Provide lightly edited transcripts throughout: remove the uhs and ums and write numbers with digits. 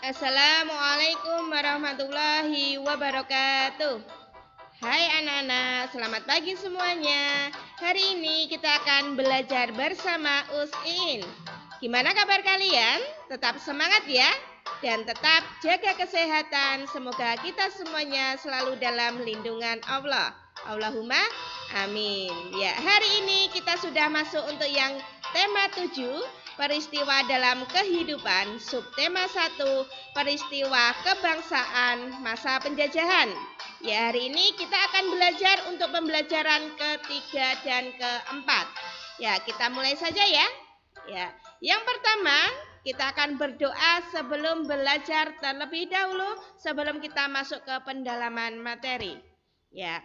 Assalamualaikum warahmatullahi wabarakatuh. Hai anak-anak, selamat pagi semuanya. Hari ini kita akan belajar bersama Usin. Gimana kabar kalian? Tetap semangat ya, dan tetap jaga kesehatan. Semoga kita semuanya selalu dalam lindungan Allah. Allahumma amin. Ya, hari ini kita sudah masuk untuk yang tema 7, peristiwa dalam kehidupan. Subtema 1, peristiwa kebangsaan masa penjajahan. Ya, hari ini kita akan belajar untuk pembelajaran ketiga dan keempat. Ya, kita mulai saja ya. Ya, yang pertama kita akan berdoa sebelum belajar terlebih dahulu, sebelum kita masuk ke pendalaman materi. Ya,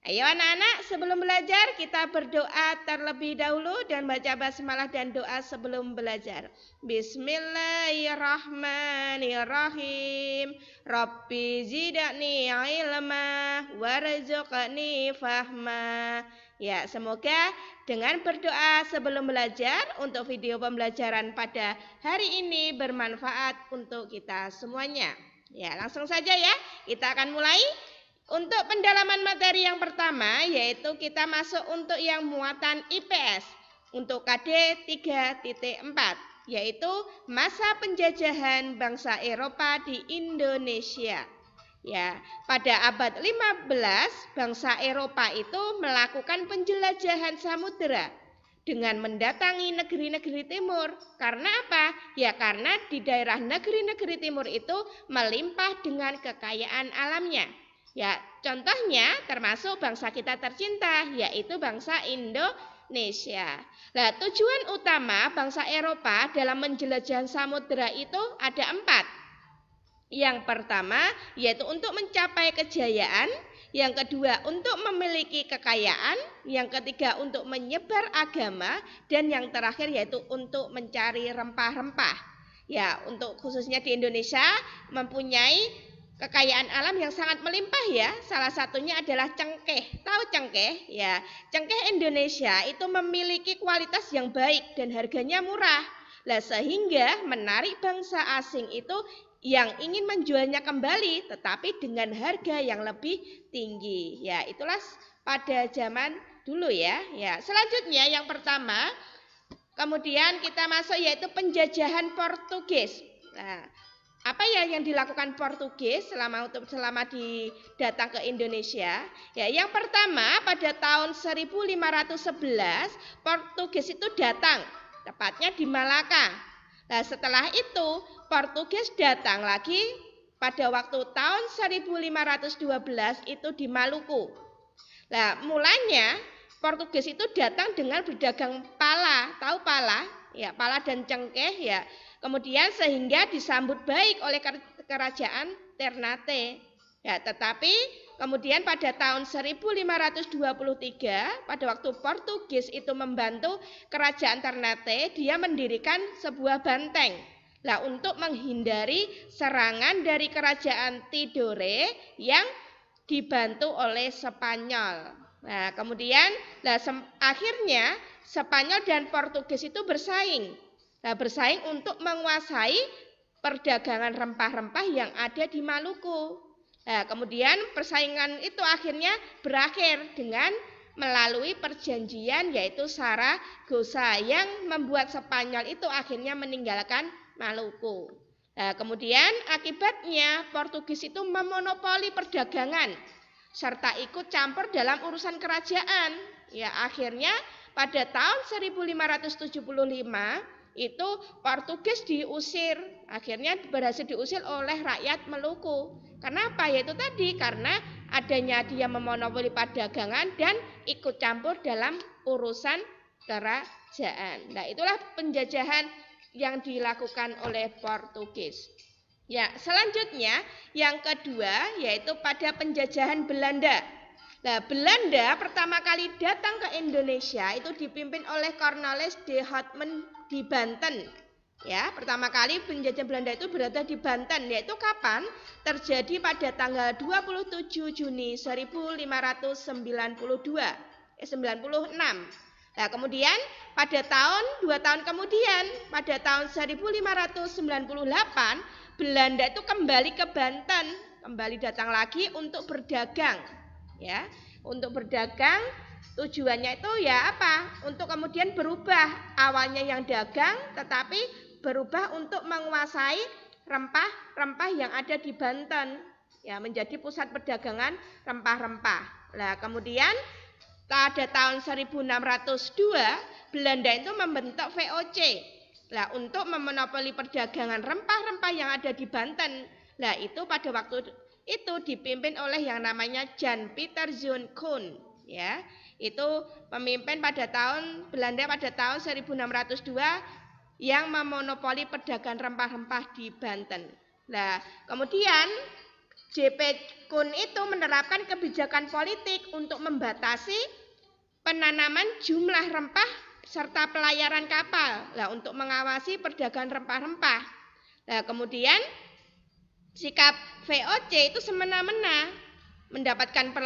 ayo anak-anak, sebelum belajar kita berdoa terlebih dahulu dan baca basmalah dan doa sebelum belajar. Bismillahirrahmanirrahim. Rabbi zidni ilma warzuqni fahma. Ya, semoga dengan berdoa sebelum belajar untuk video pembelajaran pada hari ini bermanfaat untuk kita semuanya. Ya, langsung saja ya. Kita akan mulai. Untuk pendalaman materi yang pertama, yaitu kita masuk untuk yang muatan IPS untuk KD 3.4, yaitu masa penjajahan bangsa Eropa di Indonesia. Ya, pada abad 15 bangsa Eropa itu melakukan penjelajahan samudera dengan mendatangi negeri-negeri timur. Karena apa? Ya, karena di daerah negeri-negeri timur itu melimpah dengan kekayaan alamnya. Ya, contohnya termasuk bangsa kita tercinta, yaitu bangsa Indonesia. Nah, tujuan utama bangsa Eropa dalam menjelajah samudera itu ada 4. Yang pertama, yaitu untuk mencapai kejayaan. Yang kedua, untuk memiliki kekayaan. Yang ketiga, untuk menyebar agama. Dan yang terakhir, yaitu untuk mencari rempah-rempah. Ya, untuk khususnya di Indonesia mempunyai kekayaan alam yang sangat melimpah ya. Salah satunya adalah cengkeh. Tahu cengkeh? Ya, cengkeh Indonesia itu memiliki kualitas yang baik dan harganya murah. Nah, sehingga menarik bangsa asing itu yang ingin menjualnya kembali tetapi dengan harga yang lebih tinggi. Ya, itulah pada zaman dulu ya. Ya, selanjutnya yang pertama, kemudian kita masuk yaitu penjajahan Portugis. Nah, apa ya yang dilakukan Portugis selama datang ke Indonesia? Ya, yang pertama pada tahun 1511 Portugis itu datang, tepatnya di Malaka. Nah, setelah itu Portugis datang lagi pada waktu tahun 1512 itu di Maluku. Nah, mulanya Portugis itu datang dengan berdagang pala, tahu pala? Ya, pala dan cengkeh ya. Kemudian sehingga disambut baik oleh kerajaan Ternate. Ya, tetapi kemudian pada tahun 1523 pada waktu Portugis itu membantu kerajaan Ternate, dia mendirikan sebuah benteng. Nah, untuk menghindari serangan dari kerajaan Tidore yang dibantu oleh Spanyol. Nah, kemudian akhirnya Spanyol dan Portugis itu bersaing. Nah, bersaing untuk menguasai perdagangan rempah-rempah yang ada di Maluku. Nah, kemudian persaingan itu akhirnya berakhir dengan melalui perjanjian yaitu Saragossa yang membuat Spanyol itu akhirnya meninggalkan Maluku. Nah, kemudian akibatnya Portugis itu memonopoli perdagangan serta ikut campur dalam urusan kerajaan. Ya, akhirnya pada tahun 1575 itu Portugis diusir, akhirnya berhasil diusir oleh rakyat Maluku. Kenapa? Yaitu tadi karena adanya dia memonopoli perdagangan dan ikut campur dalam urusan kerajaan. Nah, itulah penjajahan yang dilakukan oleh Portugis. Ya, selanjutnya yang kedua yaitu pada penjajahan Belanda. Nah, Belanda pertama kali datang ke Indonesia itu dipimpin oleh Cornelis de Houtman di Banten. Ya, pertama kali penjajah Belanda itu berada di Banten, yaitu kapan? Terjadi pada tanggal 27 Juni 1592. 96. Nah, kemudian pada 2 tahun kemudian, pada tahun 1598, Belanda itu kembali ke Banten, kembali datang lagi untuk berdagang, ya, untuk berdagang. Tujuannya itu ya apa? Untuk kemudian berubah, awalnya yang dagang, tetapi berubah untuk menguasai rempah-rempah yang ada di Banten, ya, menjadi pusat perdagangan rempah-rempah. Nah, kemudian pada tahun 1602 Belanda itu membentuk VOC. Nah, untuk memonopoli perdagangan rempah-rempah yang ada di Banten. Nah, itu pada waktu itu dipimpin oleh yang namanya Jan Pieter Zoon Koen, ya. Itu pemimpin pada tahun Belanda pada tahun 1602 yang memonopoli perdagangan rempah-rempah di Banten. Nah, kemudian JP Koen itu menerapkan kebijakan politik untuk membatasi penanaman jumlah rempah serta pelayaran kapal. Nah, untuk mengawasi perdagangan rempah-rempah. Nah, kemudian sikap VOC itu semena-mena mendapatkan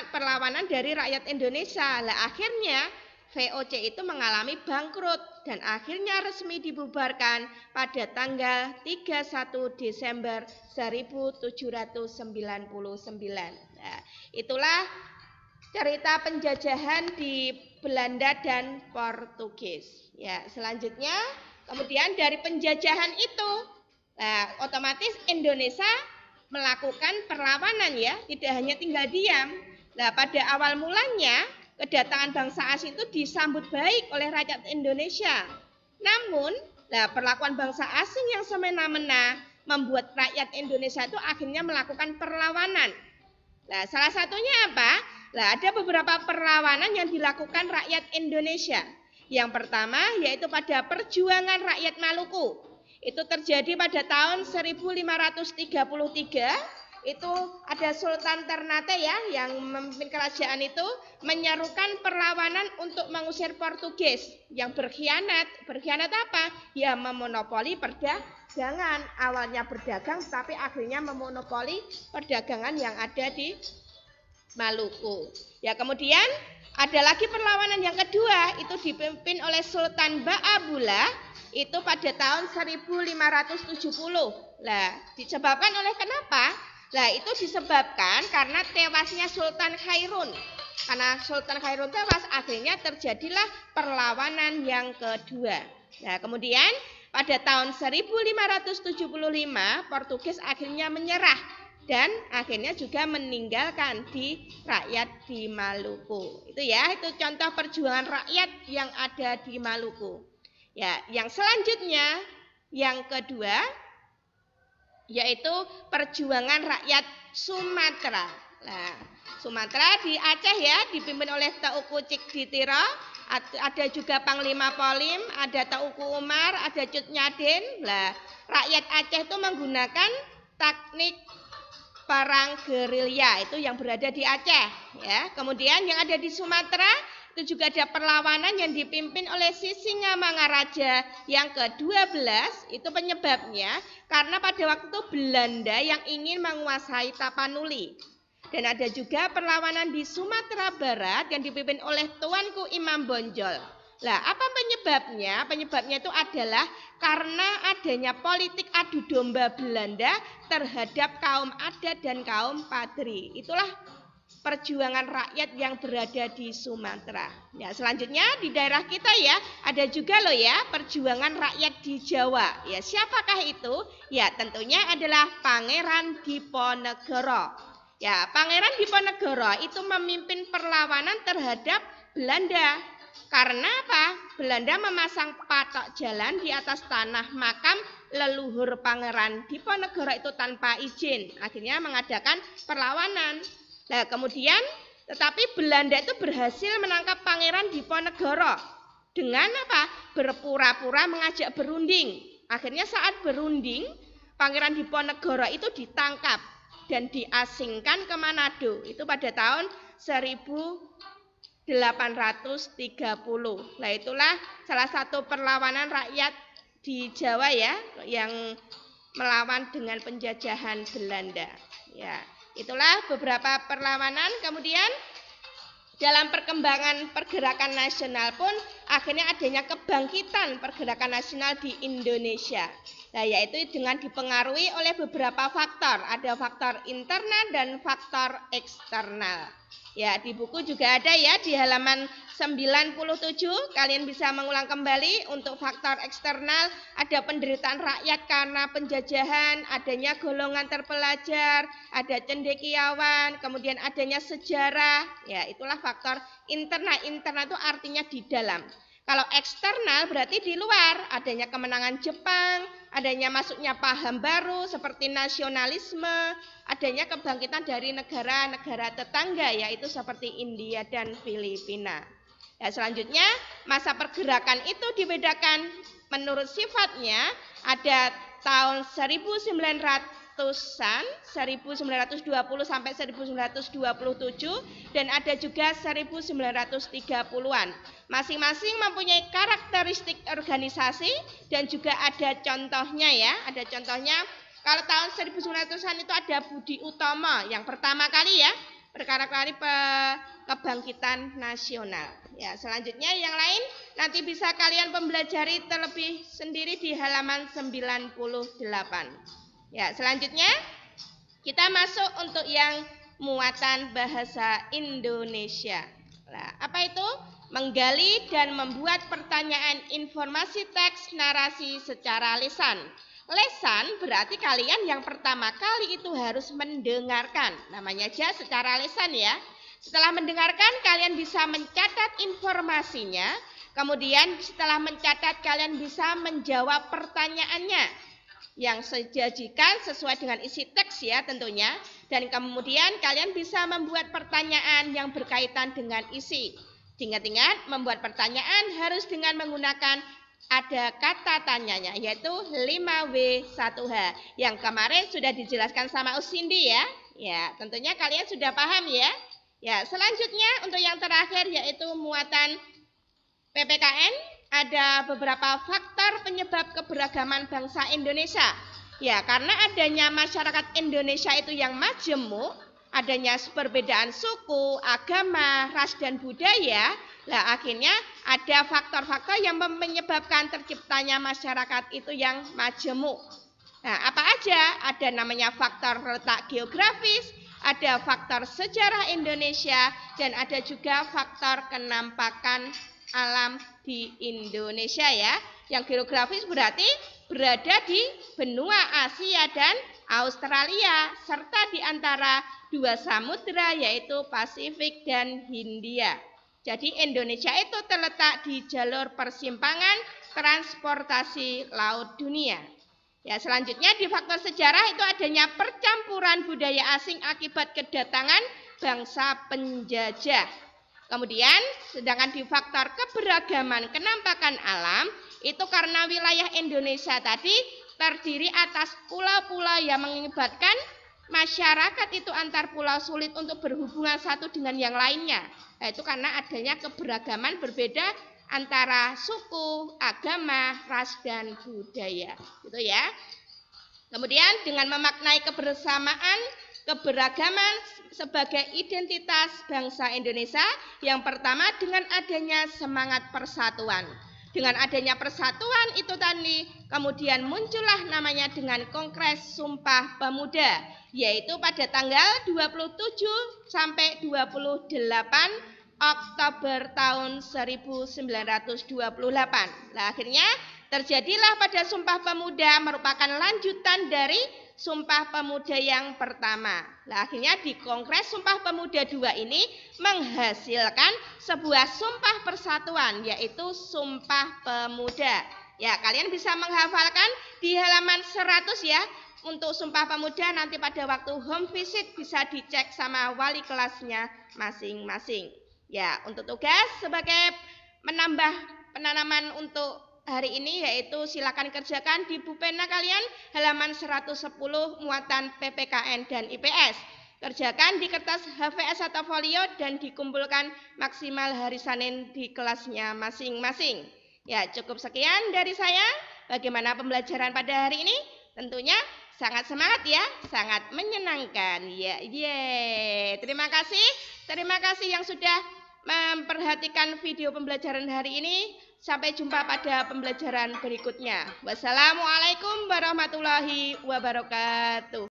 perlawanan dari rakyat Indonesia. Nah, akhirnya VOC itu mengalami bangkrut dan akhirnya resmi dibubarkan pada tanggal 31 Desember 1799. Nah, itulah cerita penjajahan di Belanda dan Portugis. Ya, selanjutnya kemudian dari penjajahan itu, otomatis Indonesia melakukan perlawanan, ya, tidak hanya tinggal diam. Nah, pada awal mulanya kedatangan bangsa asing itu disambut baik oleh rakyat Indonesia. Namun, perlakuan bangsa asing yang semena-mena membuat rakyat Indonesia itu akhirnya melakukan perlawanan. Nah, salah satunya apa? Nah, ada beberapa perlawanan yang dilakukan rakyat Indonesia. Yang pertama yaitu pada perjuangan rakyat Maluku. Itu terjadi pada tahun 1533. Itu ada Sultan Ternate, ya, yang memimpin kerajaan itu menyerukan perlawanan untuk mengusir Portugis yang berkhianat. Berkhianat apa? Ya, memonopoli perdagangan. Awalnya berdagang tapi akhirnya memonopoli perdagangan yang ada di Maluku. Ya, kemudian ada lagi perlawanan yang kedua, itu dipimpin oleh Sultan Ba'abullah. Itu pada tahun 1570. Nah, disebabkan oleh kenapa? Nah, itu disebabkan karena tewasnya Sultan Khairun. Karena Sultan Khairun tewas, akhirnya terjadilah perlawanan yang kedua. Nah, kemudian pada tahun 1575 Portugis akhirnya menyerah dan akhirnya juga meninggalkan di rakyat di Maluku. Itu, ya, itu contoh perjuangan rakyat yang ada di Maluku. Ya, yang selanjutnya yang kedua yaitu perjuangan rakyat Sumatera. Nah, Sumatera di Aceh, ya, dipimpin oleh Teuku Cikditiro, ada juga Panglima Polim, ada Teuku Umar, ada Cut Nyadin. Nah, rakyat Aceh itu menggunakan teknik perang gerilya, itu yang berada di Aceh, ya. Kemudian yang ada di Sumatera itu juga ada perlawanan yang dipimpin oleh Sisingamangaraja yang ke-12. Itu penyebabnya karena pada waktu itu Belanda yang ingin menguasai Tapanuli. Dan ada juga perlawanan di Sumatera Barat yang dipimpin oleh Tuanku Imam Bonjol. Nah, apa penyebabnya? Penyebabnya itu adalah karena adanya politik adu domba Belanda terhadap kaum adat dan kaum padri. Itulah perjuangan rakyat yang berada di Sumatera. Ya, selanjutnya di daerah kita, ya, ada juga loh, ya, perjuangan rakyat di Jawa. Ya, siapakah itu? Ya, tentunya adalah Pangeran Diponegoro. Ya, Pangeran Diponegoro itu memimpin perlawanan terhadap Belanda. Karena apa? Belanda memasang patok jalan di atas tanah makam leluhur Pangeran Diponegoro itu tanpa izin. Akhirnya mengadakan perlawanan. Nah, kemudian tetapi Belanda itu berhasil menangkap Pangeran Diponegoro dengan apa? Berpura-pura mengajak berunding. Akhirnya saat berunding, Pangeran Diponegoro itu ditangkap dan diasingkan ke Manado. Itu pada tahun 1830. Nah, itulah salah satu perlawanan rakyat di Jawa, ya, yang melawan dengan penjajahan Belanda. Ya. Itulah beberapa perlawanan. Kemudian dalam perkembangan pergerakan nasional pun akhirnya adanya kebangkitan pergerakan nasional di Indonesia. Nah, yaitu dengan dipengaruhi oleh beberapa faktor. Ada faktor internal dan faktor eksternal. Ya, di buku juga ada ya di halaman 97. Kalian bisa mengulang kembali. Untuk faktor eksternal ada penderitaan rakyat karena penjajahan, adanya golongan terpelajar, ada cendekiawan, kemudian adanya sejarah. Ya, itulah faktor internal. Internal itu artinya di dalam. Kalau eksternal berarti di luar, adanya kemenangan Jepang, adanya masuknya paham baru seperti nasionalisme, adanya kebangkitan dari negara-negara tetangga yaitu seperti India dan Filipina. Ya, selanjutnya masa pergerakan itu dibedakan menurut sifatnya, ada tahun 1900-an, 1920 sampai 1927 dan ada juga 1930-an. Masing-masing mempunyai karakteristik organisasi dan juga ada contohnya ya. Ada contohnya kalau tahun 1900-an itu ada Budi Utomo yang pertama kali ya perkara kali kebangkitan nasional. Ya, selanjutnya yang lain nanti bisa kalian pembelajari terlebih sendiri di halaman 98. Ya, selanjutnya kita masuk untuk yang muatan bahasa Indonesia. Nah, apa itu? Menggali dan membuat pertanyaan informasi teks narasi secara lisan. Lesan berarti kalian yang pertama kali itu harus mendengarkan. Namanya aja secara lisan ya. Setelah mendengarkan kalian bisa mencatat informasinya. Kemudian setelah mencatat kalian bisa menjawab pertanyaannya yang disajikan sesuai dengan isi teks ya tentunya. Dan kemudian kalian bisa membuat pertanyaan yang berkaitan dengan isi. Ingat-ingat membuat pertanyaan harus dengan menggunakan ada kata tanyanya yaitu 5W1H yang kemarin sudah dijelaskan sama Usindi ya. Ya, tentunya kalian sudah paham ya. Ya, selanjutnya untuk yang terakhir yaitu muatan PPKN, ada beberapa faktor penyebab keberagaman bangsa Indonesia. Ya, karena adanya masyarakat Indonesia itu yang majemuk, adanya perbedaan suku, agama, ras dan budaya. Lah akhirnya ada faktor-faktor yang menyebabkan terciptanya masyarakat itu yang majemuk. Nah, apa aja? Ada namanya faktor letak geografis, ada faktor sejarah Indonesia, dan ada juga faktor kenampakan alam di Indonesia ya. Yang geografis berarti berada di benua Asia dan Australia, serta di antara dua samudra yaitu Pasifik dan Hindia. Jadi Indonesia itu terletak di jalur persimpangan transportasi laut dunia. Ya, selanjutnya di faktor sejarah itu adanya percampuran budaya asing akibat kedatangan bangsa penjajah. Kemudian sedangkan di faktor keberagaman kenampakan alam itu karena wilayah Indonesia tadi terdiri atas pulau-pulau yang mengakibatkan masyarakat itu antar pulau sulit untuk berhubungan satu dengan yang lainnya. Nah, itu karena adanya keberagaman berbeda antara suku, agama, ras, dan budaya. Gitu ya. Kemudian dengan memaknai kebersamaan, keberagaman sebagai identitas bangsa Indonesia, yang pertama dengan adanya semangat persatuan. Dengan adanya persatuan itu tadi, kemudian muncullah namanya dengan Kongres Sumpah Pemuda, yaitu pada tanggal 27 sampai 28 Oktober tahun 1928. Nah, akhirnya terjadilah pada Sumpah Pemuda merupakan lanjutan dari Sumpah Pemuda yang pertama. Nah, akhirnya di Kongres Sumpah Pemuda II ini menghasilkan sebuah sumpah persatuan yaitu Sumpah Pemuda. Ya, kalian bisa menghafalkan di halaman 100 ya. Untuk Sumpah Pemuda nanti pada waktu home visit bisa dicek sama wali kelasnya masing-masing. Ya, untuk tugas sebagai menambah penanaman untuk hari ini yaitu silakan kerjakan di pulpena kalian halaman 110 muatan PPKN dan IPS. Kerjakan di kertas HVS atau folio dan dikumpulkan maksimal hari Senin di kelasnya masing-masing. Ya, cukup sekian dari saya. Bagaimana pembelajaran pada hari ini? Tentunya sangat semangat ya, sangat menyenangkan. Ya, terima kasih yang sudah memperhatikan video pembelajaran hari ini. Sampai jumpa pada pembelajaran berikutnya. Wassalamualaikum warahmatullahi wabarakatuh.